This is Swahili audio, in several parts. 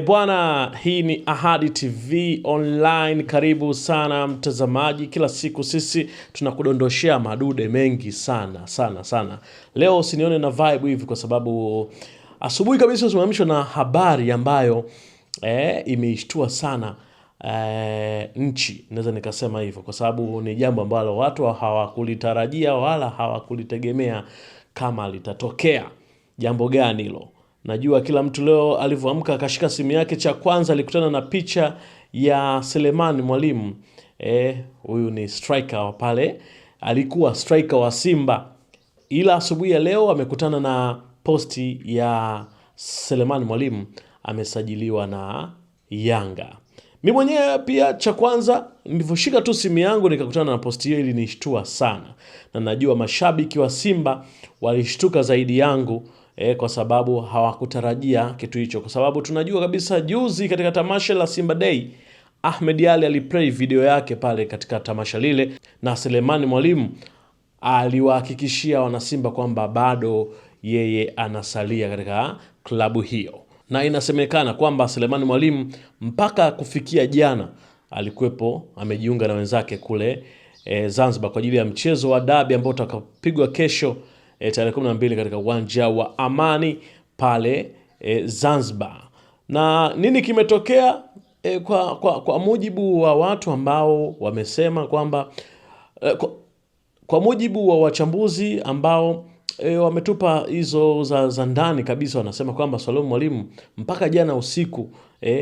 Bwana, hii ni Ahadi TV online. Karibu sana mtazamaji, kila siku sisi tunakudondoshea madude mengi sana. Leo usinione na vibe hivi kwa sababu asubuhi kabisa usimamishwa na habari ambayo imeishtua sana nchi. Naweza nikasema hivyo kwa sababu ni jambo ambalo watu hawakulitarajia wala hawakulitegemea kama litatokea. Jambo gani hilo? Najua kila mtu leo alivyoamka akashika simu yake, cha kwanza alikutana na picha ya Selemani Mwalimu. Huyu ni striker wa pale, alikuwa striker wa Simba. Ila asubuhi ya leo amekutana na posti ya Selemani Mwalimu amesajiliwa na Yanga. Mimi mwenyewe pia cha kwanza nilivyoshika tu simu yangu nikakutana na posti hiyo, ilinishtua sana. Na najua mashabiki wa Simba walishtuka zaidi yangu kwa sababu hawakutarajia kitu hicho, kwa sababu tunajua kabisa juzi katika tamasha la Simba Day Ahmed Ally aliplay video yake pale katika tamasha lile, na Selemani Mwalimu aliwahakikishia wanasimba kwamba bado yeye anasalia katika klabu hiyo. Na inasemekana kwamba Selemani Mwalimu mpaka kufikia jana alikuwepo amejiunga na wenzake kule Zanzibar kwa ajili ya mchezo wa dabi ambao utakapigwa kesho tarehe 12 katika uwanja wa Amani pale Zanzibar. Na nini kimetokea? Kwa mujibu wa watu ambao wamesema kwamba kwa mujibu wa wachambuzi ambao wametupa hizo za ndani kabisa, wanasema kwamba Selemani Mwalimu mpaka jana usiku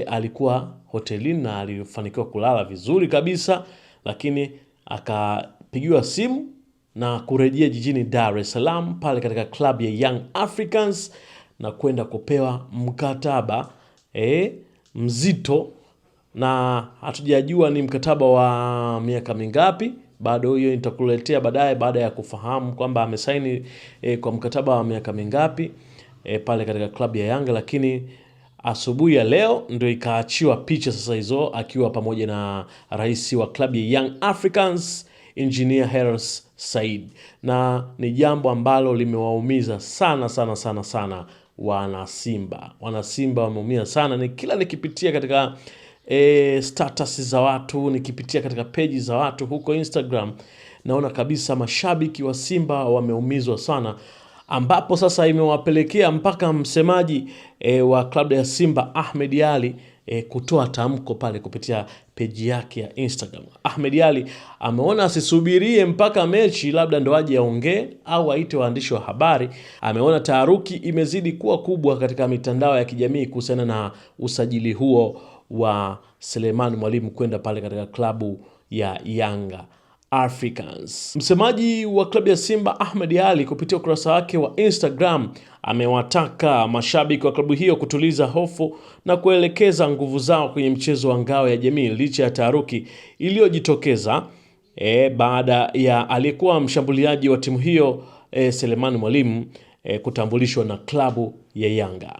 alikuwa hotelini na alifanikiwa kulala vizuri kabisa, lakini akapigiwa simu na kurejea jijini Dar es Salaam pale katika klabu ya Young Africans na kwenda kupewa mkataba mzito, na hatujajua ni mkataba wa miaka mingapi. Bado hiyo nitakuletea baadaye baada ya kufahamu kwamba amesaini kwa mkataba wa miaka mingapi pale katika klabu ya Yanga. Lakini asubuhi ya leo ndio ikaachiwa picha sasa hizo akiwa pamoja na rais wa klabu ya Young Africans Engineer Hersi Said, na ni jambo ambalo limewaumiza sana wana Simba wameumia sana. Ni kila nikipitia katika status za watu, nikipitia katika page za watu huko Instagram, naona kabisa mashabiki wa Simba wameumizwa sana, ambapo sasa imewapelekea mpaka msemaji wa klabu ya Simba Ahmed Ally kutoa tamko pale kupitia page yake ya Instagram. Ahmed Ally ameona asisubirie mpaka mechi labda ndo aje aongee au aite waandishi wa habari. Ameona taharuki imezidi kuwa kubwa katika mitandao ya kijamii kuhusiana na usajili huo wa Selemani Mwalimu kwenda pale katika klabu ya Yanga Africans. Msemaji wa klabu ya Simba Ahmed Ally kupitia ukurasa wake wa Instagram amewataka mashabiki wa klabu hiyo kutuliza hofu na kuelekeza nguvu zao kwenye mchezo wa ngao ya jamii licha ya taharuki iliyojitokeza baada ya aliyekuwa mshambuliaji wa timu hiyo Selemani Mwalimu kutambulishwa na klabu ya Yanga.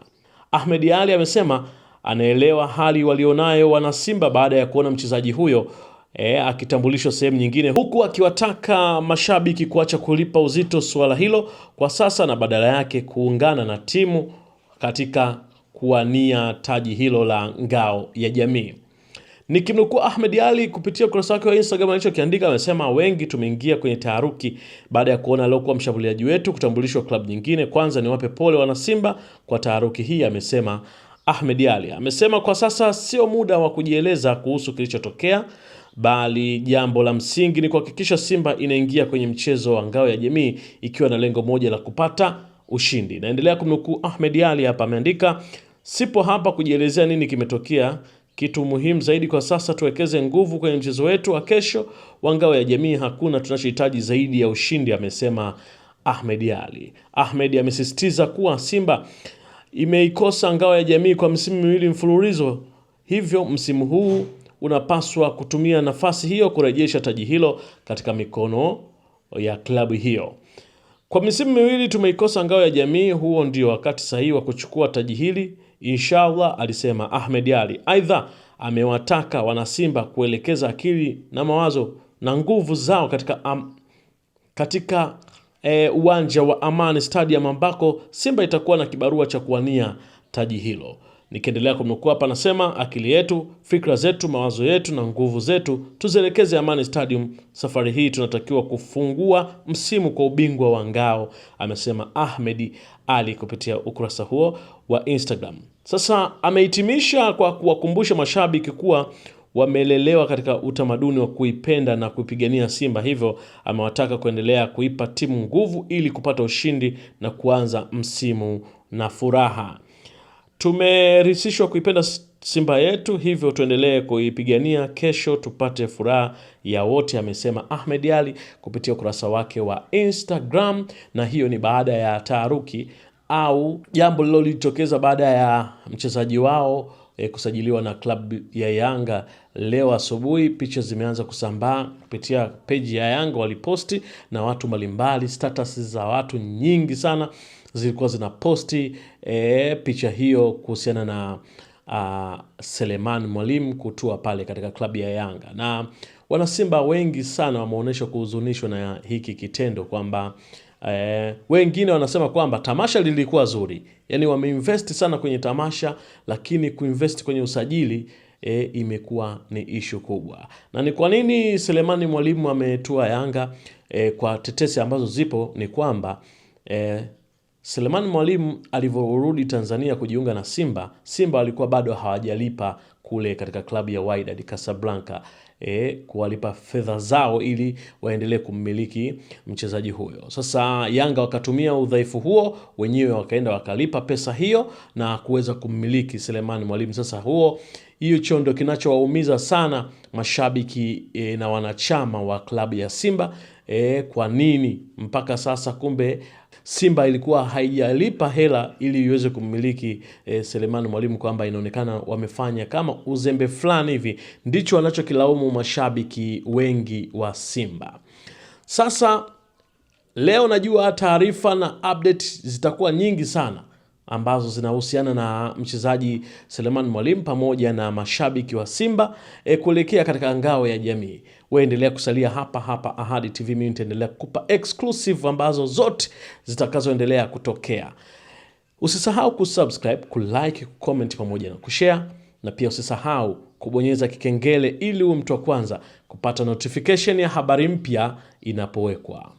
Ahmed Ally amesema anaelewa hali walionayo wana Simba baada ya kuona mchezaji huyo akitambulishwa sehemu nyingine, huku akiwataka mashabiki kuacha kulipa uzito suala hilo kwa sasa na badala yake kuungana na timu katika kuwania taji hilo la ngao ya jamii. Nikimnukuu Ahmed Ally kupitia ukurasa wake wa Instagram alichokiandika, amesema wengi tumeingia kwenye taharuki baada ya kuona aliyekuwa mshambuliaji wetu kutambulishwa klabu nyingine. Kwanza niwape pole wana Simba kwa taharuki hii, amesema Ahmed Ally. Amesema kwa sasa sio muda wa kujieleza kuhusu kilichotokea, bali jambo la msingi ni kuhakikisha Simba inaingia kwenye mchezo wa ngao ya jamii ikiwa na lengo moja la kupata ushindi. Naendelea kumnukuu Ahmed Ally hapa, ameandika, sipo hapa kujielezea nini kimetokea. Kitu muhimu zaidi kwa sasa tuwekeze nguvu kwenye mchezo wetu wa kesho wa ngao ya jamii. Hakuna tunachohitaji zaidi ya ushindi, amesema Ahmed Ally. Ahmed amesisitiza kuwa Simba imeikosa ngao ya jamii kwa msimu miwili mfululizo, hivyo msimu huu unapaswa kutumia nafasi hiyo kurejesha taji hilo katika mikono ya klabu hiyo. Kwa misimu miwili tumeikosa ngao ya jamii, huo ndio wakati sahihi wa kuchukua taji hili inshallah, alisema Ahmed Ally. Aidha amewataka wanasimba kuelekeza akili na mawazo na nguvu zao katika uwanja wa Amani Stadium ambako Simba itakuwa na kibarua cha kuwania taji hilo. Nikiendelea kumnukuu hapa, anasema akili yetu, fikra zetu, mawazo yetu na nguvu zetu tuzielekeze Amani Stadium. Safari hii tunatakiwa kufungua msimu kwa ubingwa wa ngao, amesema Ahmed Ally kupitia ukurasa huo wa Instagram. Sasa amehitimisha kwa kuwakumbusha mashabiki kuwa wamelelewa katika utamaduni wa kuipenda na kupigania Simba, hivyo amewataka kuendelea kuipa timu nguvu ili kupata ushindi na kuanza msimu na furaha. Tumerisishwa kuipenda Simba yetu, hivyo tuendelee kuipigania, kesho tupate furaha ya wote, amesema Ahmed Ally kupitia ukurasa wake wa Instagram. Na hiyo ni baada ya taharuki au jambo lililojitokeza baada ya mchezaji wao kusajiliwa na klabu ya Yanga leo asubuhi. Picha zimeanza kusambaa kupitia page ya Yanga, waliposti na watu mbalimbali, status za watu nyingi sana zilikuwa zinaposti picha hiyo kuhusiana na Selemani Mwalimu kutua pale katika klabu ya Yanga. Na wanasimba wengi sana wameonyesha kuhuzunishwa na hiki kitendo, kwamba wengine wanasema kwamba tamasha lilikuwa zuri, yani wameinvest sana kwenye tamasha, lakini kuinvest kwenye usajili imekuwa ni issue kubwa. Na ni kwa nini Selemani Mwalimu ametua Yanga? Kwa tetesi ambazo zipo ni kwamba Selemani Mwalimu alivyorudi Tanzania kujiunga na Simba walikuwa bado hawajalipa kule katika klabu ya Wydad Casablanca kuwalipa fedha zao ili waendelee kummiliki mchezaji huyo. Sasa Yanga wakatumia udhaifu huo, wenyewe wakaenda wakalipa pesa hiyo na kuweza kummiliki Selemani Mwalimu. Sasa hiyo chondo kinachowaumiza sana mashabiki na wanachama wa klabu ya Simba. Kwa nini mpaka sasa kumbe Simba ilikuwa haijalipa hela ili iweze kummiliki Selemani Mwalimu, kwamba inaonekana wamefanya kama uzembe fulani hivi, ndicho wanachokilaumu mashabiki wengi wa Simba. Sasa leo najua taarifa na update zitakuwa nyingi sana ambazo zinahusiana na mchezaji Selemani Mwalimu pamoja na mashabiki wa Simba kuelekea katika ngao ya jamii. Waendelea kusalia hapa Ahadi TV, mimi nitaendelea kukupa exclusive ambazo zote zitakazoendelea kutokea. Usisahau kusubscribe, kulike, kucomment pamoja na kushare, na pia usisahau kubonyeza kikengele ili uwe mtu wa kwanza kupata notification ya habari mpya inapowekwa.